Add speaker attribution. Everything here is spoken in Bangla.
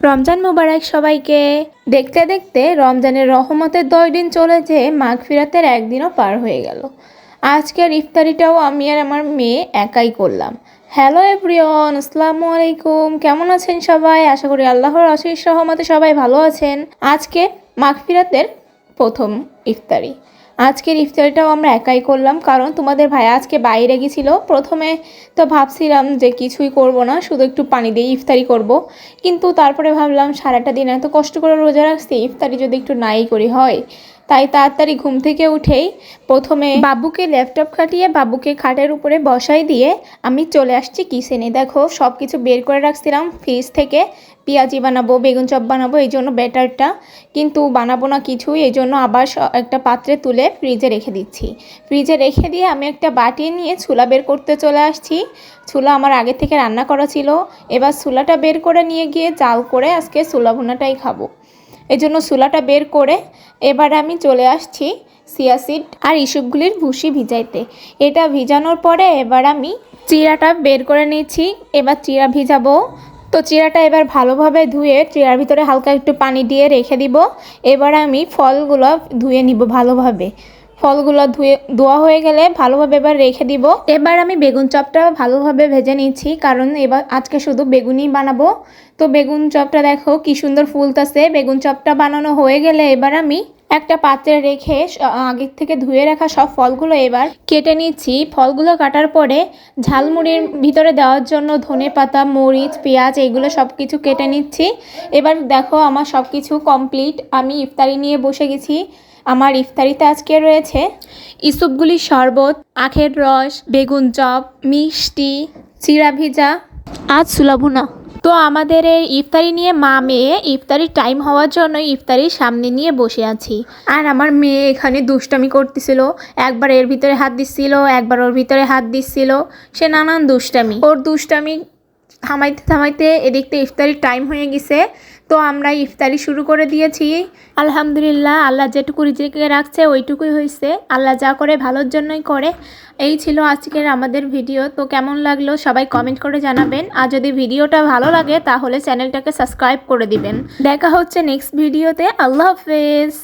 Speaker 1: রমজান মুবারক সবাইকে। দেখতে দেখতে রমজানের রহমতের 10 দিন চলে যেয়ে মাগফিরাতের একদিনও পার হয়ে গেল। আজকের ইফতারিটাও আমি আর আমার মেয়ে একাই করলাম। হ্যালো এভরিওয়ান, আসসালামু আলাইকুম। কেমন আছেন সবাই? আশা করি আল্লাহর অশেষ রহমতে সবাই ভালো আছেন। আজকে মাগফিরাতের প্রথম ইফতারি। আজকের ইফতারিটাও আমরা একাই করলাম, কারণ তোমাদের ভাই আজকে বাইরে গেছিল। প্রথমে তো ভাবছিলাম যে কিছুই করব না, শুধু একটু পানি দিয়ে ইফতারি করব, কিন্তু তারপরে ভাবলাম সারাটা দিন এত কষ্ট করে রোজা রাখছি, ইফতারি যদি একটু নাই করি হয়। তাই তাড়াতাড়ি ঘুম থেকে উঠেই প্রথমে বাবুকে ল্যাপটপ খাটিয়ে বাবুকে খাটের উপরে বসাই দিয়ে আমি চলে আসছি কিচেনে। দেখো সব কিছু বের করে রাখছিলাম ফ্রিজ থেকে। পেঁয়াজি বানাবো, বেগুন চপ বানাবো, এই জন্য ব্যাটারটা কিন্তু বানাবো না কিছুই, এই জন্য আবার একটা পাত্রে তুলে ফ্রিজে রেখে দিচ্ছি। ফ্রিজে রেখে দিয়ে আমি একটা বাটি নিয়ে ছুলা বের করতে চলে আসছি। ছুলা আমার আগে থেকে রান্না করা ছিল, এবার ছুলাটা বের করে নিয়ে গিয়ে জাল করে আজকে ছুলা ভুনাটাই খাবো। এই জন্য ছুলাটা বের করে এবার আমি চলে আসছি চিয়া সিড আর ইসবগুলির ভুসি ভিজাইতে। এটা ভিজানোর পরে এবার আমি চিড়াটা বের করে নিচ্ছি। এবার চিড়া ভিজাবো, তো চিড়াটা এবার ভালোভাবে ধুয়ে চিড়ার ভিতরে হালকা একটু পানি দিয়ে রেখে দিব। এবার আমি ফলগুলো ধুয়ে নিব ভালোভাবে। ফলগুলো ধোয়া হয়ে গেলে ভালোভাবে এবার রেখে দিব। এবার আমি বেগুন চপটা ভালোভাবে ভেজে নিচ্ছি, কারণ এবার আজকে শুধু বেগুনই বানাবো। তো বেগুন চপটা দেখো কি সুন্দর ফুলতেছে। বেগুন চপটা বানানো হয়ে গেলে এবার আমি একটা পাত্রে রেখে আগে থেকে ধুয়ে রাখা সব ফলগুলো এবার কেটে নিচ্ছি। ফলগুলো কাটার পরে ঝালমুড়ির ভিতরে দেওয়ার জন্য ধনেপাতা, মরিচ, পেঁয়াজ এগুলো সব কিছু কেটে নিচ্ছি। এবার দেখো আমার সব কিছু কমপ্লিট, আমি ইফতারি নিয়ে বসে গেছি। আমার ইফতারিতে আজকে রয়েছে ইসুপগুলির শরবত, আখের রস, বেগুন চপ, মিষ্টি, চিড়া ভিজা আর ছোলা ভুনা। তো আমাদের এই ইফতারি নিয়ে মা মেয়ে ইফতারির টাইম হওয়ার জন্য ইফতারির সামনে নিয়ে বসে আছি। আর আমার মেয়ে এখানে দুষ্টামি করতেছিল, একবার এর ভিতরে হাত দিচ্ছিল, একবার ওর ভিতরে হাত দিচ্ছিল। সে নানান দুষ্টামি, ওর দুষ্টামি থামাইতে থামাইতে এদিকতে ইফতারির টাইম হয়ে গেছে। তো আমরা ইফতারি শুরু করে দিয়েছি। আলহামদুলিল্লাহ, আল্লাহ যেটুকু রিজিকে রাখছে ওইটুকুই হয়েছে। আল্লাহ যা করে ভালোর জন্যই করে। এই ছিল আজকের আমাদের ভিডিও। তো কেমন লাগলো সবাই কমেন্ট করে জানাবেন, আর যদি ভিডিওটা ভালো লাগে তাহলে চ্যানেলটাকে সাবস্ক্রাইব করে দিবেন। দেখা হচ্ছে নেক্সট ভিডিওতে। আল্লাহ হাফেজ।